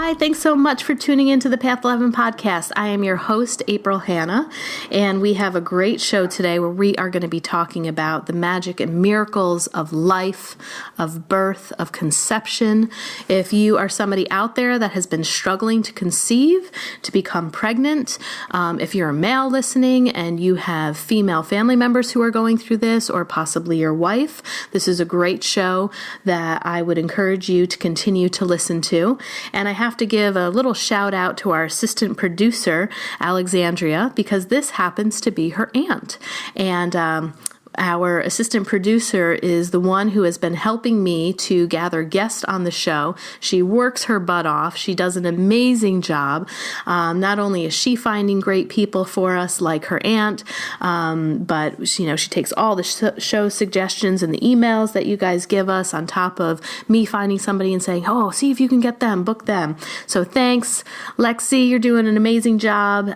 Hi, thanks so much for tuning into the Path 11 podcast. I am your host, April Hanna, and we have a great show today where we are going to be talking about the magic and miracles of life, of birth, of conception. If you are somebody out there that has been struggling to conceive, to become pregnant, if you're a male listening and you have female family members who are going through this, or possibly your wife, this is a great show that I would encourage you to continue to listen to. And I have to give a little shout out to our assistant producer, Alexandria, because this happens to be her aunt. And our assistant producer is the one who has been helping me to gather guests on the show. She works her butt off. She does an amazing job. Not only is she finding great people for us like her aunt, but she takes all the show suggestions and the emails that you guys give us on top of me finding somebody and saying, oh, see if you can get them, book them. So thanks, Lexi. You're doing an amazing job.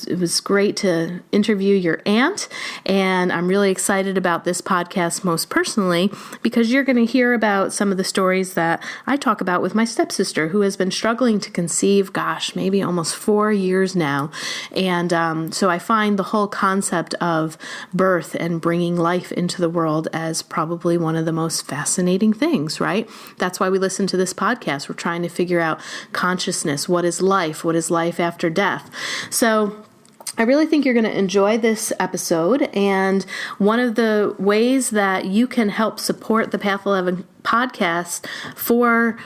It was great to interview your aunt, and I'm really excited about this podcast most personally because you're going to hear about some of the stories that I talk about with my stepsister who has been struggling to conceive, maybe almost 4 years now. And so I find the whole concept of birth and bringing life into the world as probably one of the most fascinating things, right? That's why we listen to this podcast. We're trying to figure out consciousness. What is life? What is life after death? So I really think you're going to enjoy this episode, and one of the ways that you can help support the Path 11 podcast for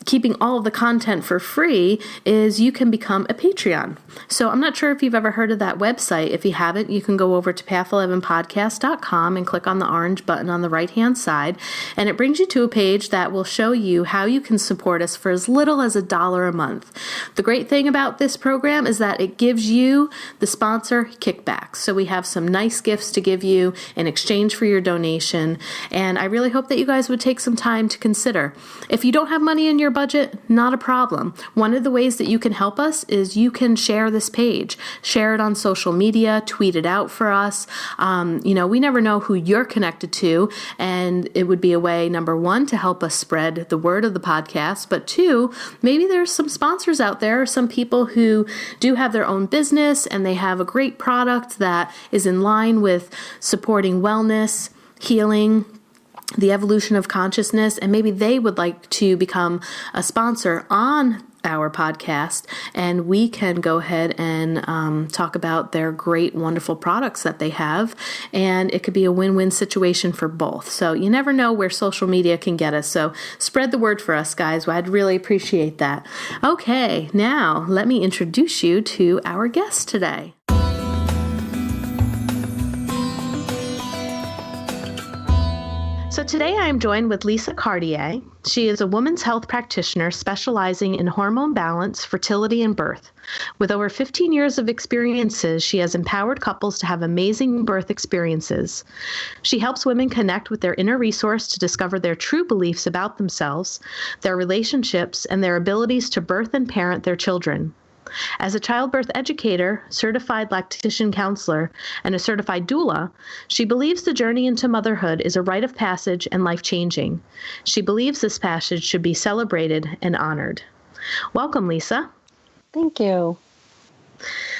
keeping all of the content for free is you can become a Patreon. So I'm not sure if you've ever heard of that website. If you haven't, you can go over to path11podcast.com and click on the orange button on the right-hand side, and it brings you to a page that will show you how you can support us for as little as $1 a month. The great thing about this program is that it gives you, the sponsor, kickbacks. So we have some nice gifts to give you in exchange for your donation, and I really hope that you guys would take some time to consider. If you don't have money in your budget, not a problem. One of the ways that you can help us is you can share this page, share it on social media, tweet it out for us. We never know who you're connected to, and it would be a way, number one, to help us spread the word of the podcast, but two, maybe there's some sponsors out there, some people who do have their own business and they have a great product that is in line with supporting wellness, healing, the evolution of consciousness, and maybe they would like to become a sponsor on our podcast, and we can go ahead and talk about their great, wonderful products that they have, and it could be a win-win situation for both. So you never know where social media can get us, so spread the word for us, guys. I'd really appreciate that. Okay, now let me introduce you to our guest today. So today I am joined with Lisa Cartier. She is a women's health practitioner specializing in hormone balance, fertility, and birth. With over 15 years of experiences, she has empowered couples to have amazing birth experiences. She helps women connect with their inner resource to discover their true beliefs about themselves, their relationships, and their abilities to birth and parent their children. As a childbirth educator, certified lactation counselor, and a certified doula, she believes the journey into motherhood is a rite of passage and life-changing. She believes this passage should be celebrated and honored. Welcome, Lisa. Thank you.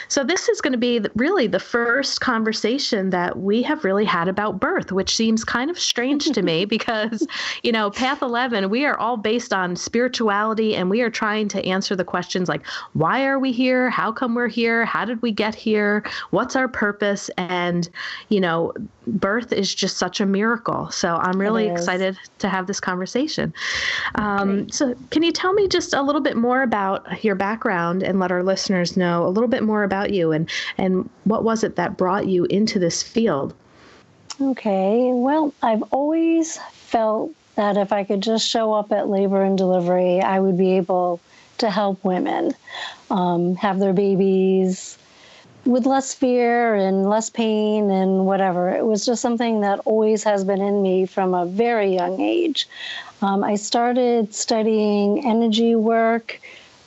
So this is going to be really the first conversation that we have really had about birth, which seems kind of strange to me because, Path 11, we are all based on spirituality, and we are trying to answer the questions like, why are we here? How come we're here? How did we get here? What's our purpose? And, birth is just such a miracle. So I'm really excited to have this conversation. So can you tell me just a little bit more about your background and let our listeners know a little bit more about you and what was it that brought you into this field? Okay. Well, I've always felt that if I could just show up at labor and delivery, I would be able to help women have their babies with less fear and less pain and whatever. It was just something that always has been in me from a very young age. I started studying energy work.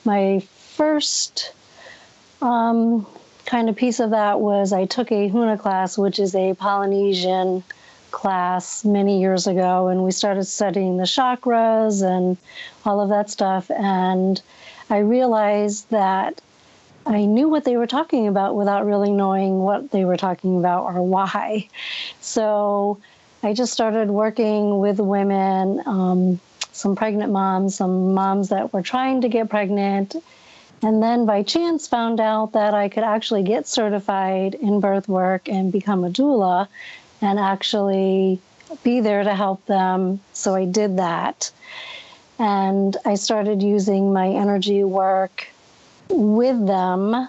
My first kind of piece of that was I took a Huna class, which is a Polynesian class many years ago, and we started studying the chakras and all of that stuff. And I realized that I knew what they were talking about without really knowing what they were talking about or why. So I just started working with women, some pregnant moms, some moms that were trying to get pregnant, and then by chance found out that I could actually get certified in birth work and become a doula and actually be there to help them. So I did that. And I started using my energy work with them,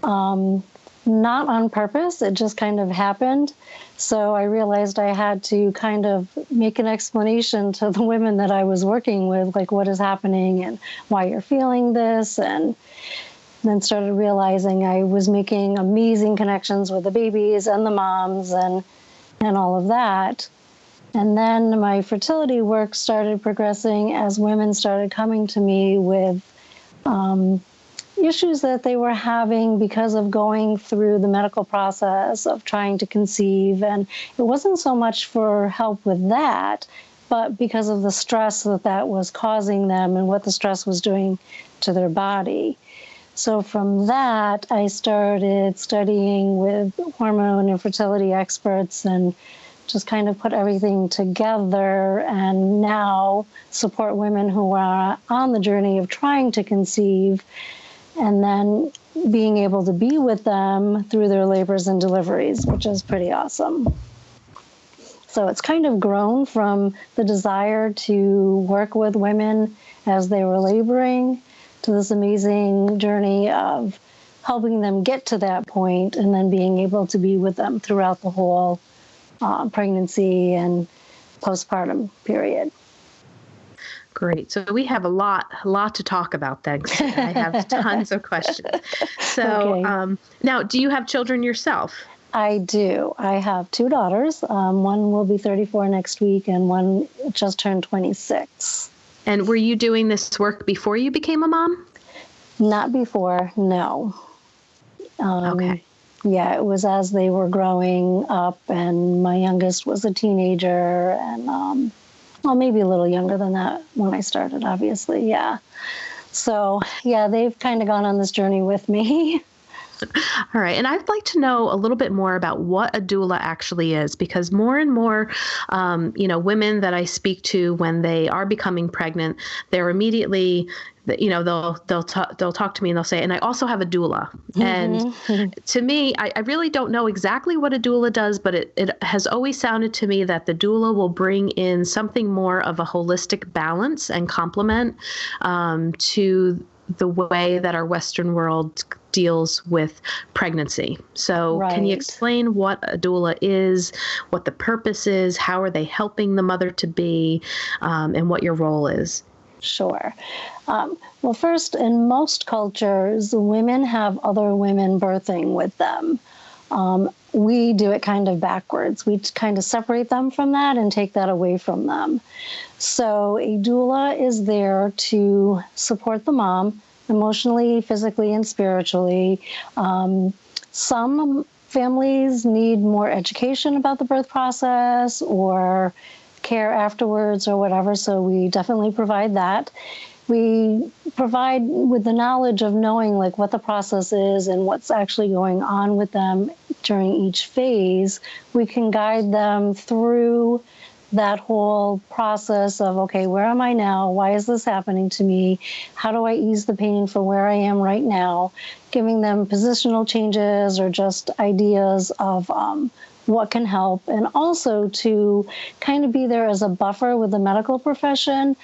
not on purpose. It just kind of happened. So I realized I had to kind of make an explanation to the women that I was working with, like what is happening and why you're feeling this. And then started realizing I was making amazing connections with the babies and the moms and all of that. And then my fertility work started progressing as women started coming to me with issues that they were having because of going through the medical process of trying to conceive. And it wasn't so much for help with that, but because of the stress that was causing them and what the stress was doing to their body. So from that, I started studying with hormone and fertility experts and just kind of put everything together, and now support women who are on the journey of trying to conceive and then being able to be with them through their labors and deliveries, which is pretty awesome. So it's kind of grown from the desire to work with women as they were laboring to this amazing journey of helping them get to that point and then being able to be with them throughout the whole pregnancy and postpartum period. Great. So we have a lot to talk about then. I have tons of questions. So okay. Now, do you have children yourself? I do. I have 2 daughters. One will be 34 next week and one just turned 26. And were you doing this work before you became a mom? Not before, no. Okay. Yeah, it was as they were growing up, and my youngest was a teenager, and well, maybe a little younger than that when I started, obviously, yeah. So, yeah, they've kind of gone on this journey with me. All right. And I'd like to know a little bit more about what a doula actually is, because more and more, women that I speak to when they are becoming pregnant, they're immediately, they'll talk to me and they'll say, and I also have a doula. Mm-hmm. And to me, I really don't know exactly what a doula does, but it has always sounded to me that the doula will bring in something more of a holistic balance and complement to the way that our Western world deals with pregnancy. So right. Can you explain what a doula is, what the purpose is, how are they helping the mother to be, and what your role is? Sure. Well, first, in most cultures, women have other women birthing with them. We do it kind of backwards. We kind of separate them from that and take that away from them. So a doula is there to support the mom emotionally, physically, and spiritually. Some families need more education about the birth process or care afterwards or whatever, so we definitely provide that. We provide with the knowledge of knowing like what the process is and what's actually going on with them during each phase. We can guide them through that whole process of, okay, where am I now? Why is this happening to me? How do I ease the pain for where I am right now? Giving them positional changes or just ideas of what can help, and also to kind of be there as a buffer with the medical profession.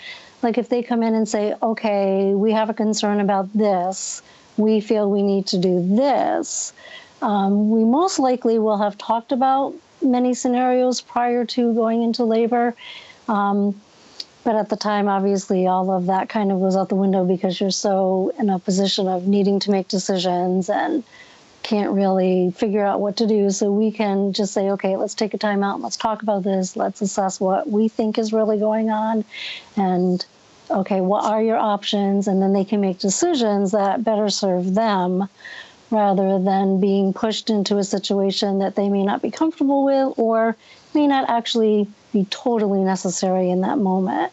Like if they come in and say, okay, we have a concern about this, we feel we need to do this, we most likely will have talked about many scenarios prior to going into labor. But at the time, obviously, all of that kind of goes out the window because you're so in a position of needing to make decisions and can't really figure out what to do. So we can just say, okay, let's take a time out. Let's talk about this. Let's assess what we think is really going on. And, okay, what are your options? And then they can make decisions that better serve them rather than being pushed into a situation that they may not be comfortable with or may not actually be totally necessary in that moment.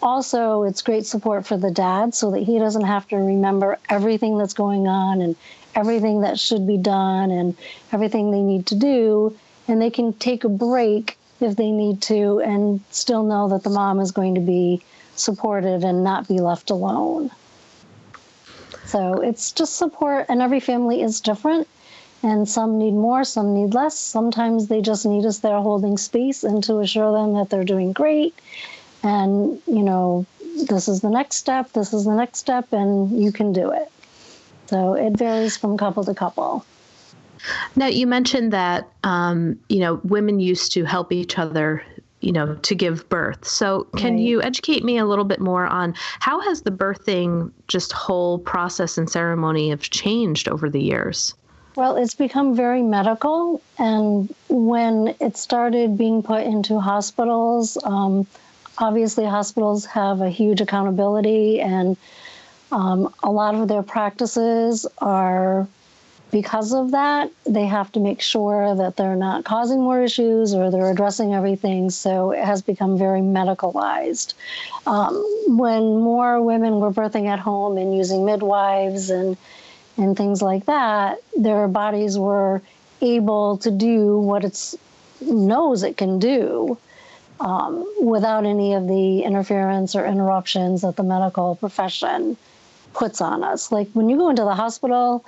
Also, it's great support for the dad so that he doesn't have to remember everything that's going on and everything that should be done and everything they need to do. And they can take a break if they need to and still know that the mom is going to be supported and not be left alone. So it's just support, and every family is different. And some need more, some need less. Sometimes they just need us there holding space and to assure them that they're doing great. And, this is the next step, and you can do it. So it varies from couple to couple. Now, you mentioned that, women used to help each other, to give birth. So can you educate me a little bit more on how has the birthing, just whole process and ceremony have changed over the years? Well, it's become very medical. And when it started being put into hospitals, obviously hospitals have a huge accountability, and a lot of their practices are, because of that, they have to make sure that they're not causing more issues or they're addressing everything. So it has become very medicalized. When more women were birthing at home and using midwives and things like that, their bodies were able to do what it knows it can do without any of the interference or interruptions that the medical profession puts on us. Like when you go into the hospital,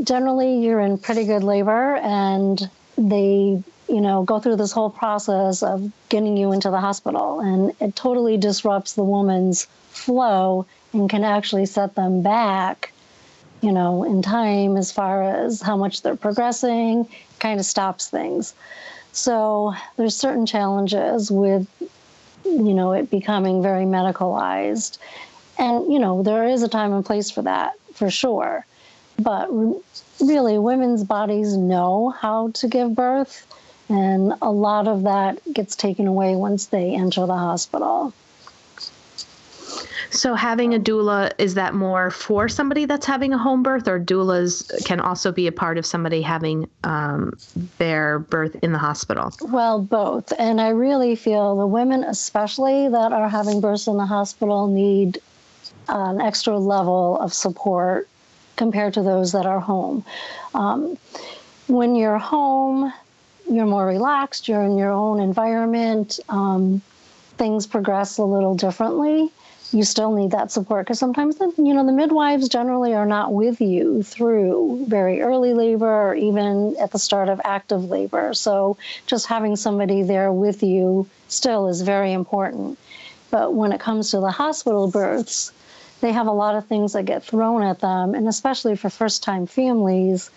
generally you're in pretty good labor, and they, go through this whole process of getting you into the hospital, and it totally disrupts the woman's flow and can actually set them back, in time as far as how much they're progressing, kind of stops things. So there's certain challenges with, it becoming very medicalized. And, there is a time and place for that, for sure. But really, women's bodies know how to give birth, and a lot of that gets taken away once they enter the hospital. So having a doula, is that more for somebody that's having a home birth, or doulas can also be a part of somebody having their birth in the hospital? Well, both. And I really feel the women especially that are having births in the hospital need an extra level of support compared to those that are home. When you're home, you're more relaxed, you're in your own environment, things progress a little differently. You still need that support because sometimes, the midwives generally are not with you through very early labor or even at the start of active labor. So just having somebody there with you still is very important. But when it comes to the hospital births, they have a lot of things that get thrown at them, and especially for first-time families,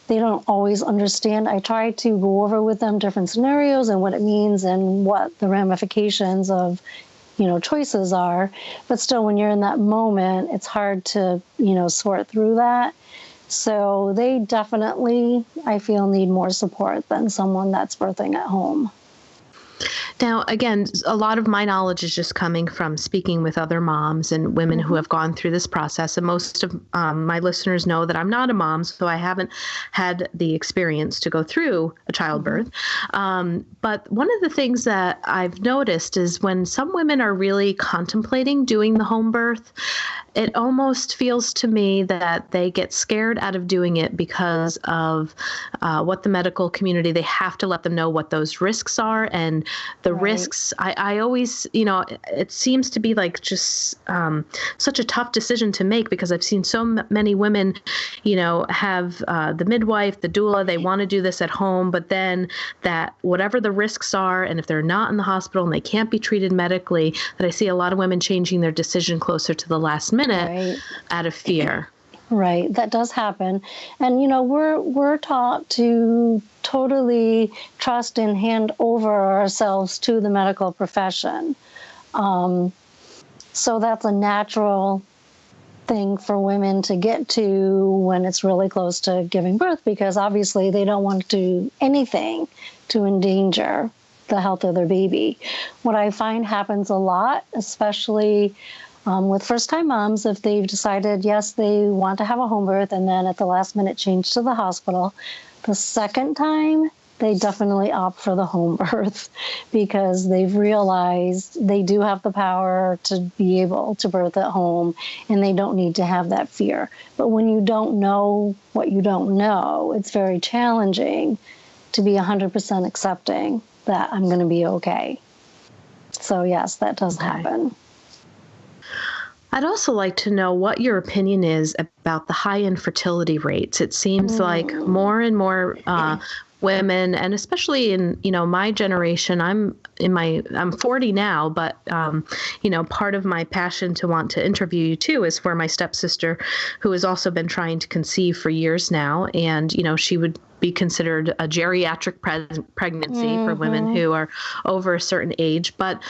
they don't always understand. I try to go over with them different scenarios and what it means and what the ramifications of, choices are. But still, when you're in that moment, it's hard to, sort through that. So they definitely, I feel, need more support than someone that's birthing at home. Now, again, a lot of my knowledge is just coming from speaking with other moms and women who have gone through this process. And most of my listeners know that I'm not a mom, so I haven't had the experience to go through a childbirth. But one of the things that I've noticed is when some women are really contemplating doing the home birth, it almost feels to me that they get scared out of doing it because of what the medical community, they have to let them know what those risks are. And the risks, I always, it seems to be like just such a tough decision to make because I've seen so many women, have the midwife, the doula, they want to do this at home, but then that whatever the risks are, and if they're not in the hospital and they can't be treated medically, that I see a lot of women changing their decision closer to the last minute out of fear. Right, that does happen. And, we're taught to totally trust and hand over ourselves to the medical profession. So that's a natural thing for women to get to when it's really close to giving birth, because obviously they don't want to do anything to endanger the health of their baby. What I find happens a lot, especially With first-time moms, if they've decided, yes, they want to have a home birth and then at the last minute change to the hospital, the second time, they definitely opt for the home birth because they've realized they do have the power to be able to birth at home and they don't need to have that fear. But when you don't know what you don't know, it's very challenging to be 100% accepting that I'm going to be okay. So yes, that does happen. I'd also like to know what your opinion is about the high infertility rates. It seems like more and more women, and especially in, my generation, I'm 40 now, but, part of my passion to want to interview you too is for my stepsister, who has also been trying to conceive for years now. And, she would be considered a geriatric pregnancy for women who are over a certain age. But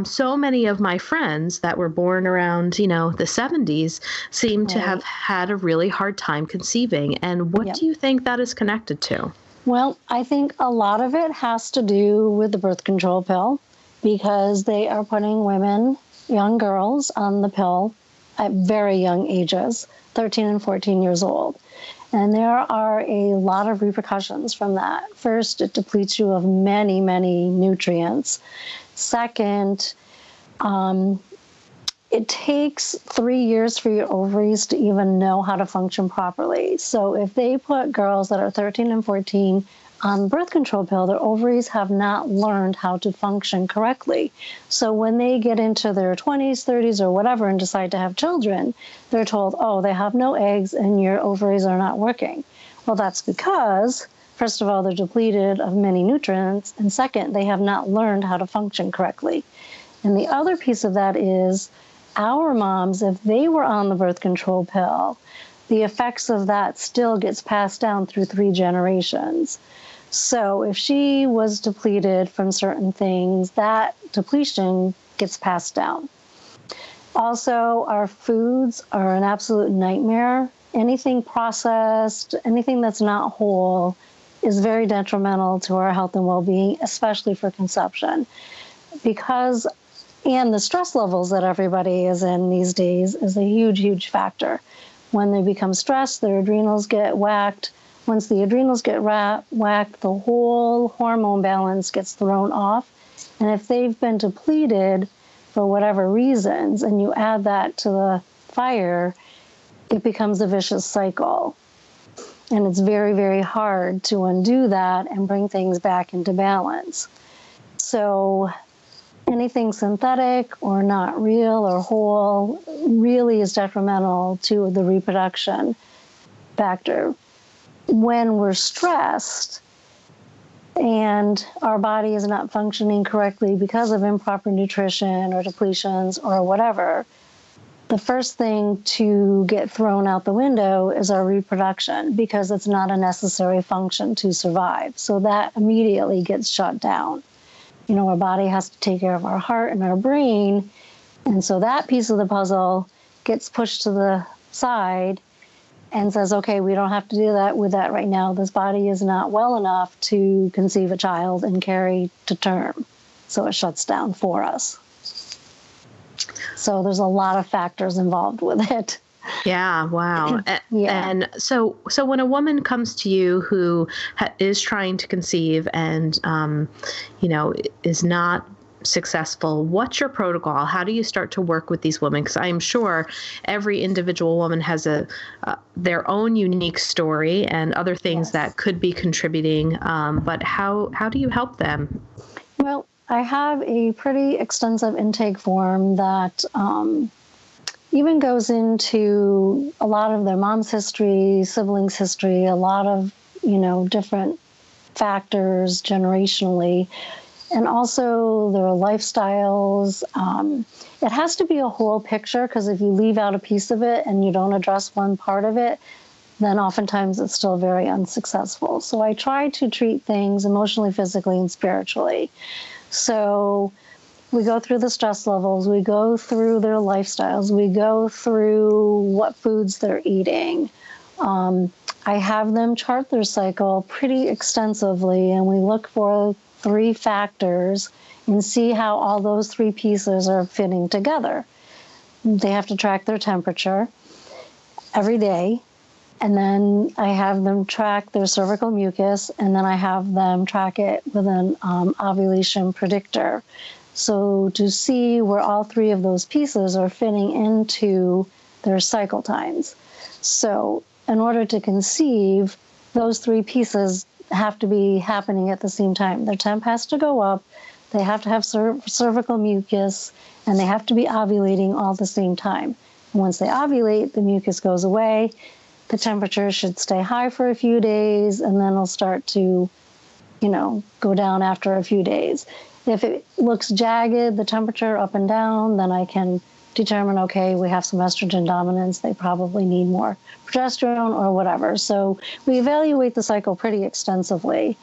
so many of my friends that were born around, the 70s seem to have had a really hard time conceiving. And what do you think that is connected to? Well, I think a lot of it has to do with the birth control pill because they are putting women, young girls, on the pill at very young ages, 13 and 14 years old. And there are a lot of repercussions from that. First, it depletes you of many, many nutrients. Second, it takes 3 years for your ovaries to even know how to function properly. So if they put girls that are 13 and 14 on birth control pill, their ovaries have not learned how to function correctly. So when they get into their 20s, 30s, or whatever and decide to have children, they're told, oh, they have no eggs and your ovaries are not working. Well, that's because, first of all, they're depleted of many nutrients, and second, they have not learned how to function correctly. And the other piece of that is our moms, if they were on the birth control pill, the effects of that still gets passed down through 3 generations. So if she was depleted from certain things, that depletion gets passed down. Also, our foods are an absolute nightmare. Anything processed, anything that's not whole is very detrimental to our health and well-being, especially for conception. And the stress levels that everybody is in these days is a huge, huge factor. When they become stressed, their adrenals get whacked. Once the adrenals get whacked, the whole hormone balance gets thrown off. And if they've been depleted for whatever reasons, and you add that to the fire, it becomes a vicious cycle. And it's very, very hard to undo that and bring things back into balance. So anything synthetic or not real or whole really is detrimental to the reproduction factor. When we're stressed and our body is not functioning correctly because of improper nutrition or depletions or whatever, the first thing to get thrown out the window is our reproduction because it's not a necessary function to survive. So that immediately gets shut down. Our body has to take care of our heart and our brain. And so that piece of the puzzle gets pushed to the side and says, okay, we don't have to do that with that right now. This body is not well enough to conceive a child and carry to term. So it shuts down for us. So there's a lot of factors involved with it. Yeah. Wow. Yeah. And so when a woman comes to you who is trying to conceive and, is not successful, what's your protocol? How do you start to work with these women? Because I am sure every individual woman has their own unique story and other things that could be contributing. But how do you help them? Well, I have a pretty extensive intake form that even goes into a lot of their mom's history, siblings' history, a lot of, different factors generationally, and also their lifestyles. It has to be a whole picture because if you leave out a piece of it and you don't address one part of it, then oftentimes it's still very unsuccessful. So I try to treat things emotionally, physically, and spiritually. So we go through the stress levels, we go through their lifestyles, we go through what foods they're eating. I have them chart their cycle pretty extensively, and we look for 3 factors and see how all those 3 pieces are fitting together. they have to track their temperature every day. And then I have them track their cervical mucus, and then I have them track it with an ovulation predictor. So to see where all three of those pieces are fitting into their cycle times. So in order to conceive, those three pieces have to be happening at the same time. Their temp has to go up, they have to have cervical mucus, and they have to be ovulating all at the same time. And once they ovulate, the mucus goes away, the temperature should stay high for a few days, and then it'll start to, go down after a few days. If it looks jagged, the temperature up and down, then I can determine, okay, we have some estrogen dominance, they probably need more progesterone or whatever. So we evaluate the cycle pretty extensively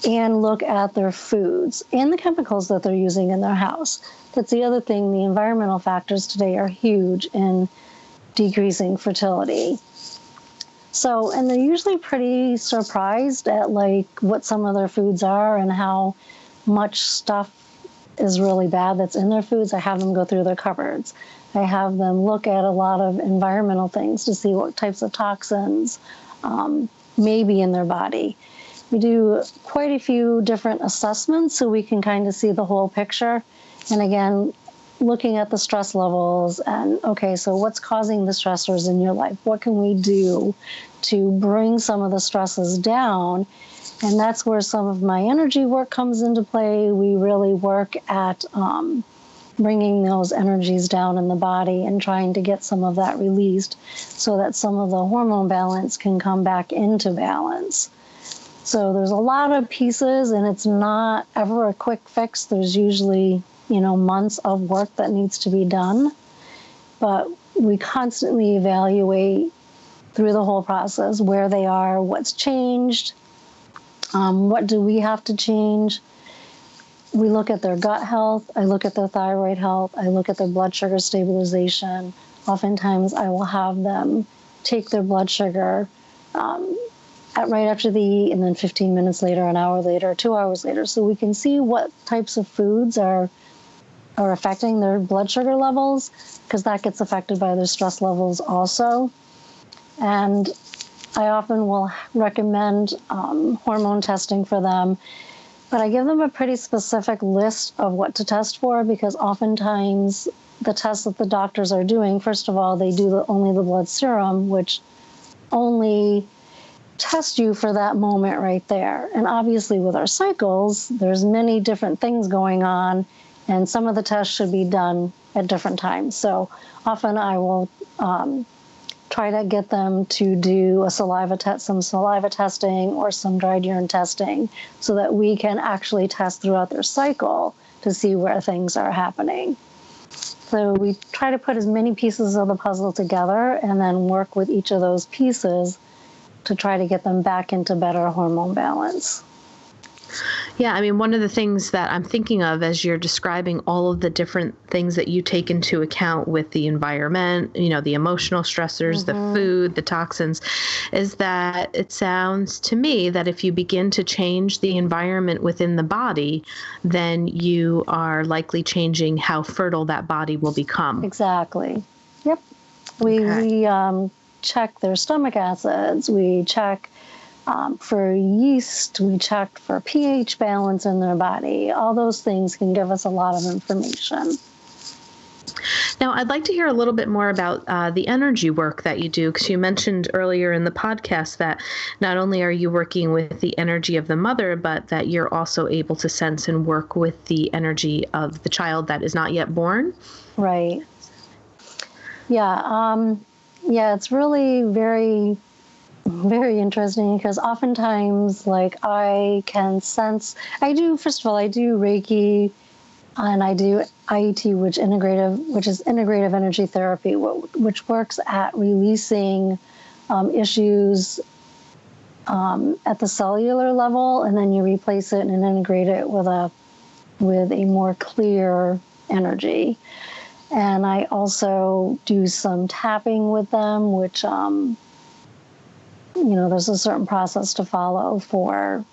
and look at their foods and the chemicals that they're using in their house. That's the other thing. The environmental factors today are huge in decreasing fertility. So, and they're usually pretty surprised at what some of their foods are and how much stuff is really bad that's in their foods. I have them go through their cupboards. I have them look at a lot of environmental things to see what types of toxins may be in their body. We do quite a few different assessments so we can kind of see the whole picture. And again, looking at the stress levels and, okay, so what's causing the stressors in your life? What can we do to bring some of the stresses down? And that's where some of my energy work comes into play. We really work at bringing those energies down in the body and trying to get some of that released so that some of the hormone balance can come back into balance. So there's a lot of pieces, and it's not ever a quick fix. There's usually, months of work that needs to be done. But we constantly evaluate through the whole process where they are, what's changed, what do we have to change. We look at their gut health. I look at their thyroid health. I look at their blood sugar stabilization. Oftentimes I will have them take their blood sugar right after they eat, and then 15 minutes later, an hour later, 2 hours later, so we can see what types of foods are affecting their blood sugar levels, because that gets affected by their stress levels also. And I often will recommend hormone testing for them, but I give them a pretty specific list of what to test for, because oftentimes the tests that the doctors are doing, first of all, they do only the blood serum, which only test you for that moment right there. And obviously with our cycles, there's many different things going on, and some of the tests should be done at different times. So often I will try to get them to do some saliva testing or some dried urine testing so that we can actually test throughout their cycle to see where things are happening. So we try to put as many pieces of the puzzle together and then work with each of those pieces to try to get them back into better hormone balance. Yeah, I mean, one of the things that I'm thinking of as you're describing all of the different things that you take into account with the environment, the emotional stressors, the food, the toxins, is that it sounds to me that if you begin to change the environment within the body, then you are likely changing how fertile that body will become. Exactly. Yep. We check their stomach acids. We check for yeast. We check for pH balance in their body. All those things can give us a lot of information. Now, I'd like to hear a little bit more about the energy work that you do, because you mentioned earlier in the podcast that not only are you working with the energy of the mother, but that you're also able to sense and work with the energy of the child that is not yet born. Right. Yeah. It's really very, very interesting, because oftentimes, I can sense, first of all, I do Reiki, and I do IET, which is integrative energy therapy, which works at releasing issues at the cellular level, and then you replace it and integrate it with a more clear energy. And I also do some tapping with them, which, there's a certain process to follow for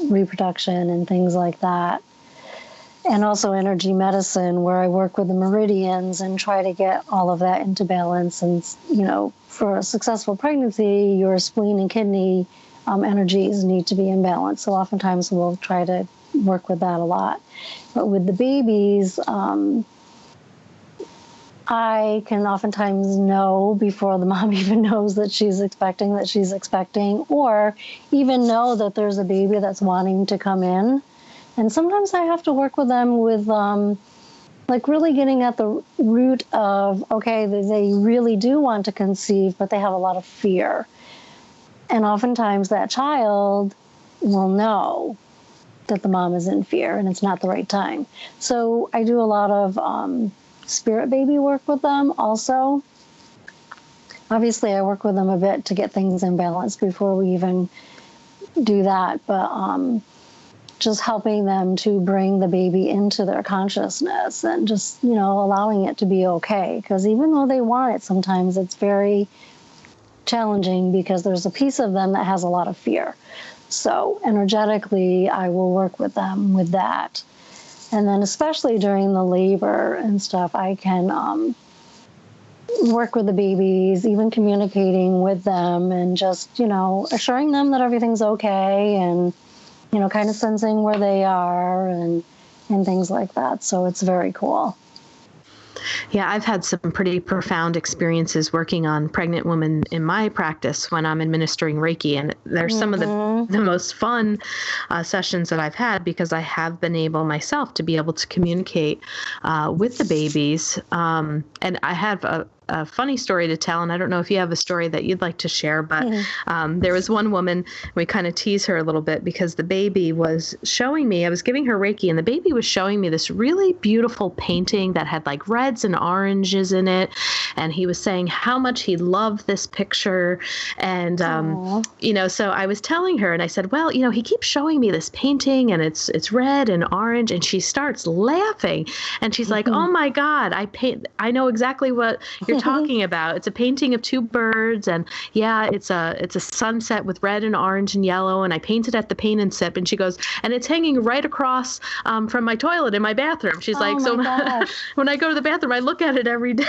reproduction and things like that. and also energy medicine, where I work with the meridians and try to get all of that into balance. And, for a successful pregnancy, your spleen and kidney energies need to be in balance. So oftentimes we'll try to work with that a lot. But with the babies, I can oftentimes know before the mom even knows that she's expecting, or even know that there's a baby that's wanting to come in. And sometimes I have to work with them with really getting at the root of, okay, they really do want to conceive, but they have a lot of fear. And oftentimes that child will know that the mom is in fear and it's not the right time. So I do a lot of spirit baby work with them also. Obviously, I work with them a bit to get things in balance before we even do that, but just helping them to bring the baby into their consciousness and just, allowing it to be okay. Because even though they want it, sometimes it's very challenging because there's a piece of them that has a lot of fear. So energetically, I will work with them with that. And then especially during the labor and stuff, I can work with the babies, even communicating with them and just, assuring them that everything's okay and, kind of sensing where they are and things like that. So it's very cool. Yeah, I've had some pretty profound experiences working on pregnant women in my practice when I'm administering Reiki. And they're some of the most fun sessions that I've had because I have been able myself to be able to communicate with the babies. And I have a funny story to tell, and I don't know if you have a story that you'd like to share, but there was one woman, we kind of tease her a little bit because the baby was showing me, I was giving her Reiki, and the baby was showing me this really beautiful painting that had like reds and oranges in it, and he was saying how much he loved this picture, and so I was telling her, and I said, well, he keeps showing me this painting, and it's red and orange, and she starts laughing, and she's like, oh my God, I know exactly what you're talking about. It's a painting of two birds, and it's a sunset with red and orange and yellow, and I painted at the Paint and Sip. And she goes, and it's hanging right across from my toilet in my bathroom. She's like, so when I go to the bathroom, I look at it every day.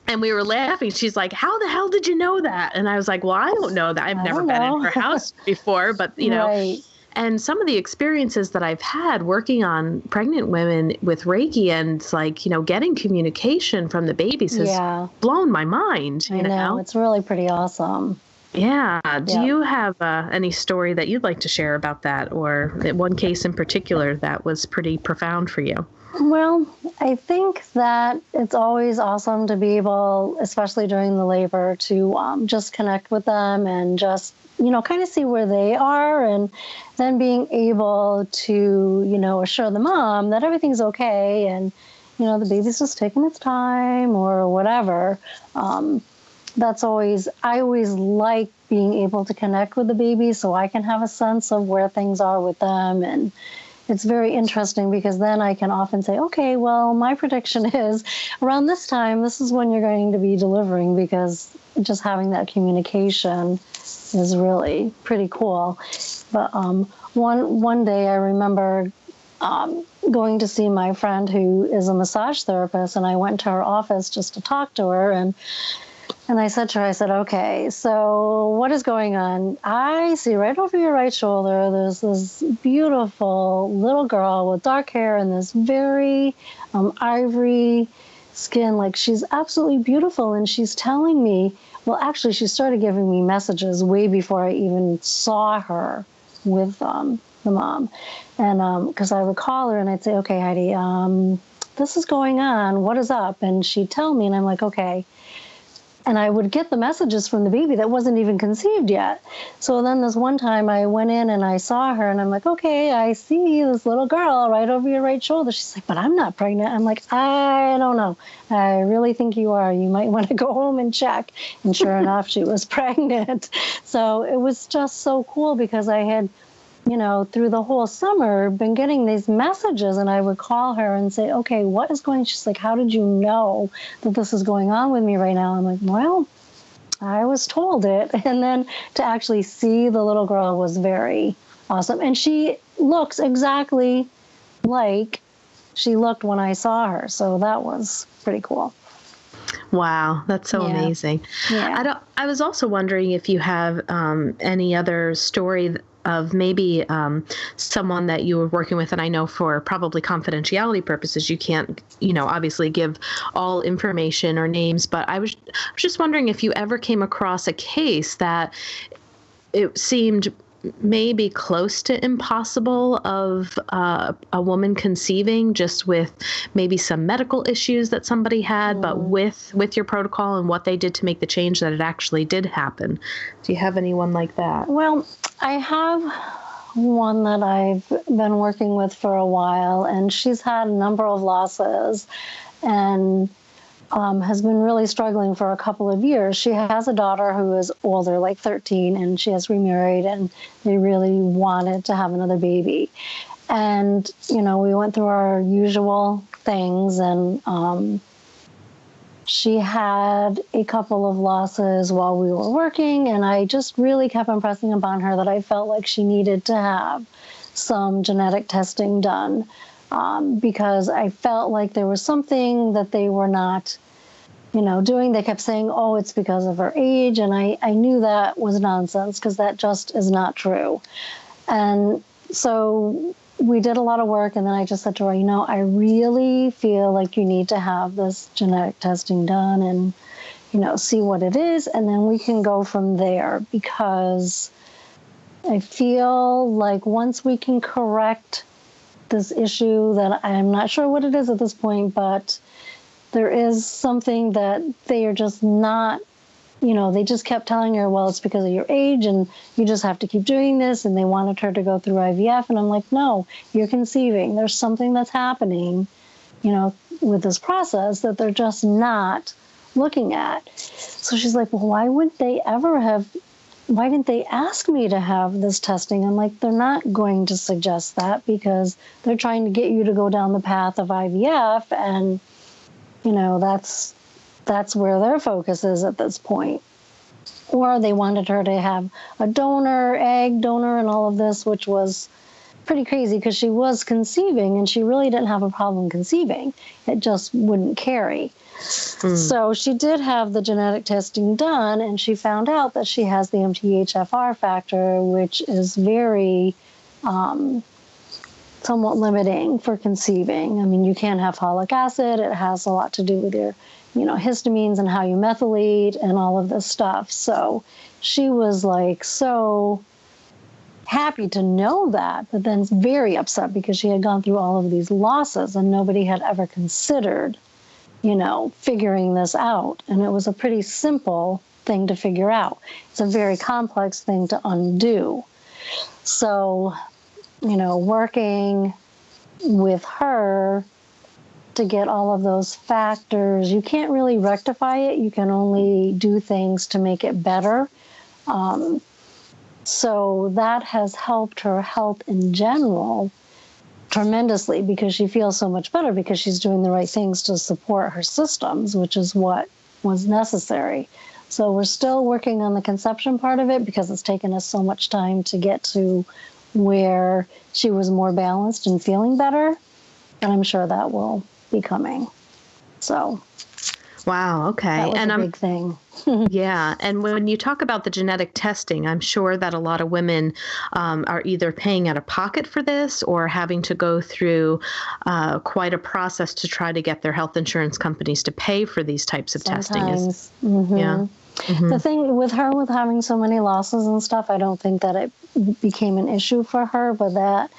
And we were laughing. She's like, how the hell did you know that? And I was like, well, I don't know that. I've never been in her house before, but Right. And some of the experiences that I've had working on pregnant women with Reiki and getting communication from the babies has blown my mind. I know. It's really pretty awesome. Yeah. Do you have any story that you'd like to share about that, or one case in particular that was pretty profound for you? Well, I think that it's always awesome to be able, especially during the labor, to just connect with them and just, kind of see where they are, and then being able to, assure the mom that everything's okay and, the baby's just taking its time or whatever. I always like being able to connect with the baby so I can have a sense of where things are with them. And it's very interesting because then I can often say, okay, well, my prediction is around this time, this is when you're going to be delivering, because just having that communication is really pretty cool. But one day I remember going to see my friend who is a massage therapist, and I went to her office just to talk to her, and I said to her, okay, so what is going on? I see right over your right shoulder, there's this beautiful little girl with dark hair and this very ivory skin. Like, she's absolutely beautiful. And she's telling me, well, actually, she started giving me messages way before I even saw her with the mom. And because I would call her and I'd say, okay, Heidi, this is going on. What is up? And she'd tell me, and I'm like, okay. And I would get the messages from the baby that wasn't even conceived yet. So then this one time I went in and I saw her, and I'm like, okay, I see this little girl right over your right shoulder. She's like, but I'm not pregnant. I'm like, I don't know. I really think you are. You might want to go home and check. And sure enough, she was pregnant. So it was just so cool because I had, through the whole summer been getting these messages, and I would call her and say, okay, what is going? She's like, how did you know that this is going on with me right now? I'm like, well, I was told it. And then to actually see the little girl was very awesome. And she looks exactly like she looked when I saw her. So that was pretty cool. Wow, that's so amazing. Yeah. I was also wondering if you have any other story of maybe someone that you were working with, and I know for probably confidentiality purposes, you can't, obviously give all information or names, but I was just wondering if you ever came across a case that it seemed maybe close to impossible of a woman conceiving, just with maybe some medical issues that somebody had, but with your protocol and what they did to make the change, that it actually did happen. Do you have anyone like that? Well, I have one that I've been working with for a while, and she's had a number of losses and has been really struggling for a couple of years. She has a daughter who is older, like 13, and she has remarried, and they really wanted to have another baby. And, we went through our usual things, and she had a couple of losses while we were working, and I just really kept impressing upon her that I felt like she needed to have some genetic testing done. Because I felt like there was something that they were not, doing. They kept saying, oh, it's because of her age. And I knew that was nonsense, because that just is not true. And so we did a lot of work. And then I just said to her, I really feel like you need to have this genetic testing done and, see what it is. And then we can go from there, because I feel like once we can correct this issue that I'm not sure what it is at this point, but there is something that they are just not, they just kept telling her, well, it's because of your age and you just have to keep doing this. And they wanted her to go through IVF. And I'm like, no, you're conceiving. There's something that's happening, with this process that they're just not looking at. So she's like, well, why didn't they ask me to have this testing? I'm like, they're not going to suggest that, because they're trying to get you to go down the path of IVF. And, that's where their focus is at this point. Or they wanted her to have a egg donor and all of this, which was pretty crazy, because she was conceiving and she really didn't have a problem conceiving. It just wouldn't carry. So she did have the genetic testing done, and she found out that she has the MTHFR factor, which is very somewhat limiting for conceiving. I mean, you can't have folic acid. It has a lot to do with your, histamines and how you methylate and all of this stuff. So she was like so happy to know that, but then very upset because she had gone through all of these losses and nobody had ever considered, figuring this out. And it was a pretty simple thing to figure out. It's a very complex thing to undo. So, working with her to get all of those factors, you can't really rectify it. You can only do things to make it better. So that has helped her health in general tremendously, because she feels so much better because she's doing the right things to support her systems, which is what was necessary. So we're still working on the conception part of it, because it's taken us so much time to get to where she was more balanced and feeling better. And I'm sure that will be coming. So. Wow. Okay. That was a big thing. Yeah. And when you talk about the genetic testing, I'm sure that a lot of women are either paying out of pocket for this or having to go through quite a process to try to get their health insurance companies to pay for these types of testing. Yeah. Mm-hmm. The thing with her, with having so many losses and stuff, I don't think that it became an issue for her, but that,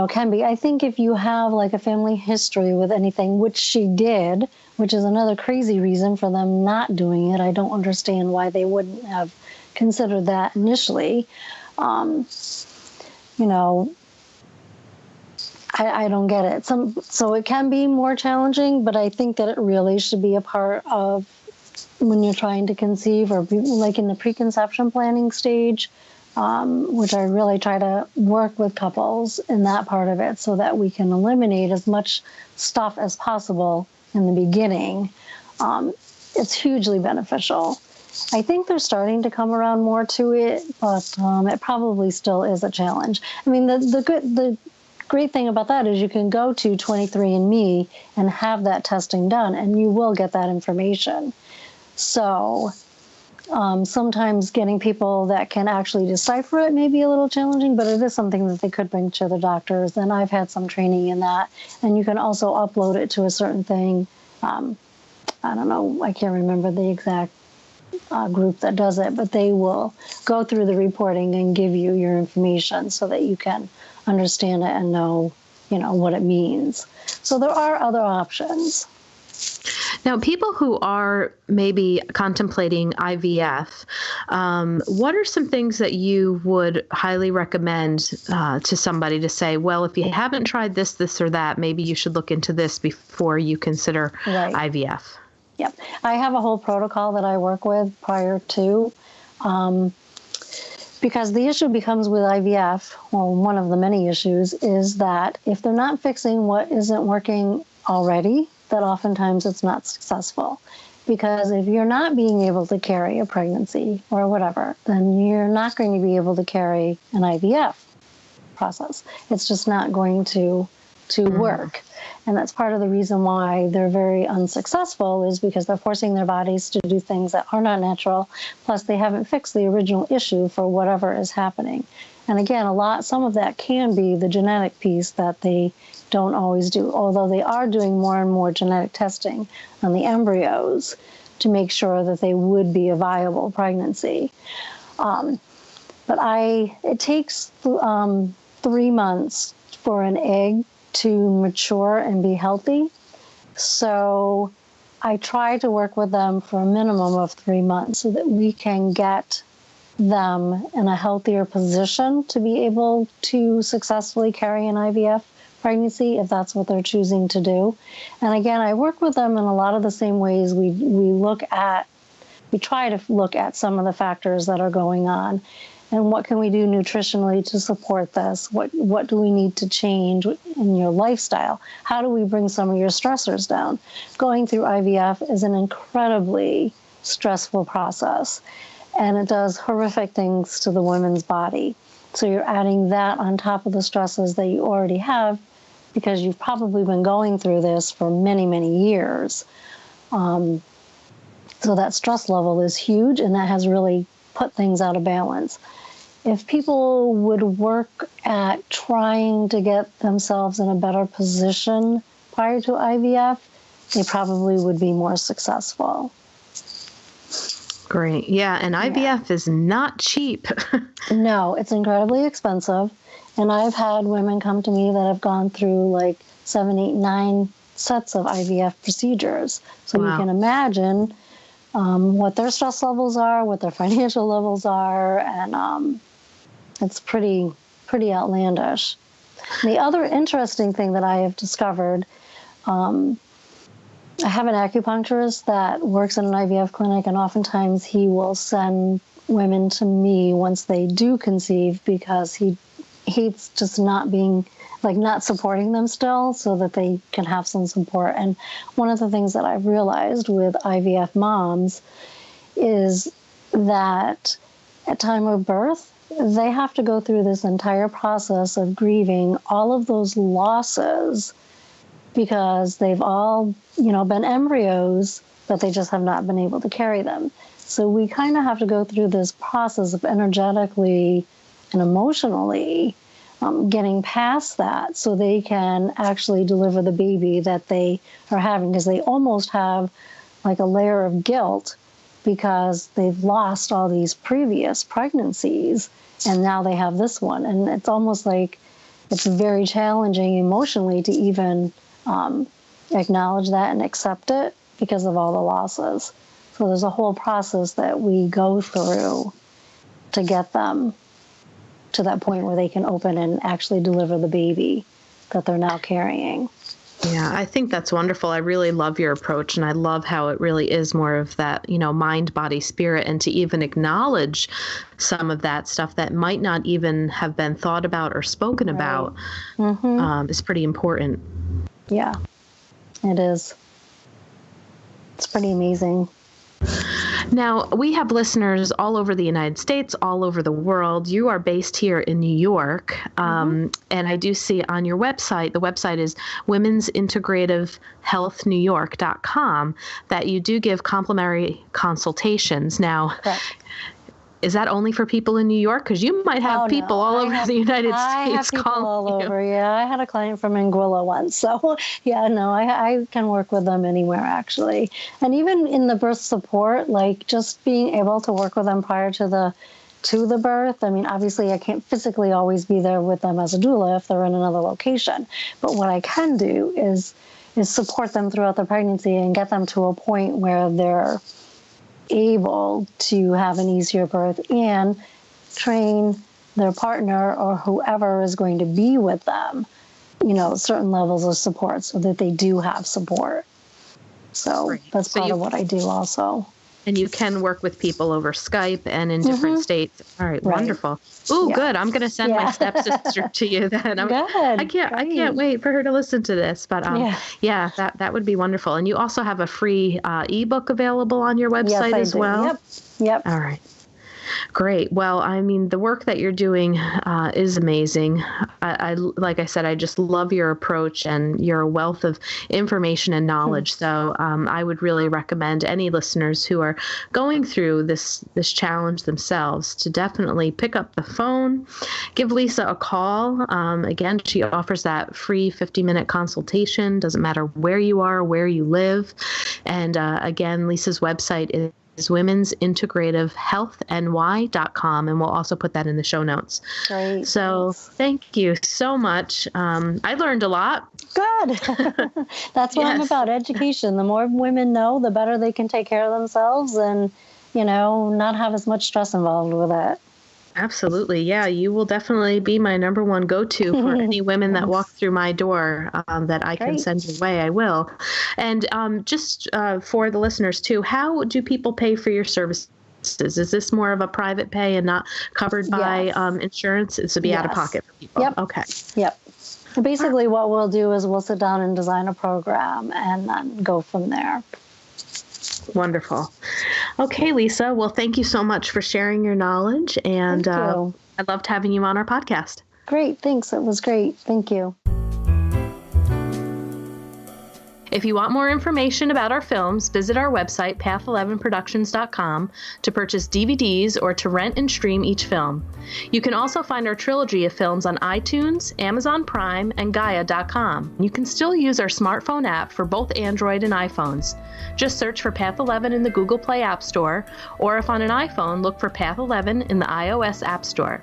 can be. I think if you have like a family history with anything, which she did, which is another crazy reason for them not doing it. I don't understand why they wouldn't have considered that initially. I don't get it. So it can be more challenging, but I think that it really should be a part of when you're trying to conceive, or like in the preconception planning stage, which I really try to work with couples in that part of it, so that we can eliminate as much stuff as possible in the beginning. It's hugely beneficial. I think they're starting to come around more to it, but it probably still is a challenge. I mean, the great thing about that is you can go to 23andMe and have that testing done, and you will get that information. So sometimes getting people that can actually decipher it may be a little challenging, but it is something that they could bring to the doctors, and I've had some training in that. And you can also upload it to a certain thing. I don't know, I can't remember the exact group that does it, but they will go through the reporting and give you your information so that you can understand it and know, what it means. So there are other options. Now, people who are maybe contemplating IVF, what are some things that you would highly recommend to somebody to say, well, if you haven't tried this, this, or that, maybe you should look into this before you consider IVF? Yep. I have a whole protocol that I work with prior to, because the issue becomes with IVF, well, one of the many issues is that if they're not fixing what isn't working already, that oftentimes it's not successful. Because if you're not being able to carry a pregnancy or whatever, then you're not going to be able to carry an IVF process. It's just not going to work. And that's part of the reason why they're very unsuccessful, is because they're forcing their bodies to do things that are not natural. Plus, they haven't fixed the original issue for whatever is happening. And again, some of that can be the genetic piece that they don't always do, although they are doing more and more genetic testing on the embryos to make sure that they would be a viable pregnancy. But it takes 3 months for an egg to mature and be healthy. So I try to work with them for a minimum of 3 months so that we can get them in a healthier position to be able to successfully carry an IVF pregnancy if that's what they're choosing to do. And again, I work with them in a lot of the same ways. We try to look at some of the factors that are going on. And what can we do nutritionally to support this? What do we need to change in your lifestyle? How do we bring some of your stressors down? Going through IVF is an incredibly stressful process, and it does horrific things to the woman's body. So you're adding that on top of the stresses that you already have, because you've probably been going through this for many, many years. So that stress level is huge, and that has really put things out of balance. If people would work at trying to get themselves in a better position prior to IVF, they probably would be more successful. Great. Yeah, and IVF is not cheap. No, it's incredibly expensive. And I've had women come to me that have gone through like 7, 8, 9 sets of IVF procedures. So you can imagine what their stress levels are, what their financial levels are, and it's pretty outlandish. The other interesting thing that I have discovered, I have an acupuncturist that works in an IVF clinic, and oftentimes he will send women to me once they do conceive, because he hates just not supporting them still, so that they can have some support. And one of the things that I've realized with IVF moms is that at time of birth, they have to go through this entire process of grieving all of those losses, because they've all, been embryos, but they just have not been able to carry them. So we kind of have to go through this process of energetically and emotionally getting past that, so they can actually deliver the baby that they are having, because they almost have like a layer of guilt because they've lost all these previous pregnancies, and now they have this one. And it's almost like it's very challenging emotionally to even acknowledge that and accept it because of all the losses. So there's a whole process that we go through to get them to that point where they can open and actually deliver the baby that they're now carrying. Yeah, I think that's wonderful. I really love your approach, and I love how it really is more of that, mind, body, spirit, and to even acknowledge some of that stuff that might not even have been thought about or spoken about is pretty important. Yeah, it is. It's pretty amazing. Now, we have listeners all over the United States, all over the world. You are based here in New York, and I do see on your website, the website is women'sintegrativehealthnewyork.com, that you do give complimentary consultations. Now, Correct. Is that only for people in New York? Because you might have people all over the United States. I have people all you. over. Yeah, I had a client from Anguilla once. So, yeah, no, I can work with them anywhere, actually. And even in the birth support, like just being able to work with them prior to the birth. I mean, obviously, I can't physically always be there with them as a doula if they're in another location. But what I can do is support them throughout the pregnancy and get them to a point where they're able to have an easier birth and train their partner or whoever is going to be with them, certain levels of support so that they do have support. So that's part of what I do also. And you can work with people over Skype and in different states. All right, wonderful. Ooh, good. I'm going to send my stepsister to you then. Good. I can't wait for her to listen to this. But that would be wonderful. And you also have a free ebook available on your website as well. Yep. All right. Great. Well, I mean, the work that you're doing is amazing. I like I said, I just love your approach and your wealth of information and knowledge. So I would really recommend any listeners who are going through this challenge themselves to definitely pick up the phone, give Lisa a call. Again, she offers that free 50-minute consultation. Doesn't matter where you are, where you live. And again, Lisa's website is women'sintegrativehealthny.com, and we'll also put that in the show notes. Great. So thank you so much. I learned a lot. Good. That's what I'm about, education. The more women know, the better they can take care of themselves and, not have as much stress involved with it. Absolutely. Yeah, you will definitely be my number one go-to for any women that walk through my door that I can send your way. I will. And just for the listeners too, how do people pay for your services? Is this more of a private pay and not covered by insurance? It's to be out of pocket for people. Yep. Okay. Yep. Basically what we'll do is we'll sit down and design a program and then go from there. Wonderful. Okay, Lisa. Well, thank you so much for sharing your knowledge. And I loved having you on our podcast. Great. Thanks. It was great. Thank you. If you want more information about our films, visit our website, path11productions.com, to purchase DVDs or to rent and stream each film. You can also find our trilogy of films on iTunes, Amazon Prime, and Gaia.com. You can still use our smartphone app for both Android and iPhones. Just search for Path 11 in the Google Play App Store, or if on an iPhone, look for Path 11 in the iOS App Store.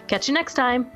Catch you next time.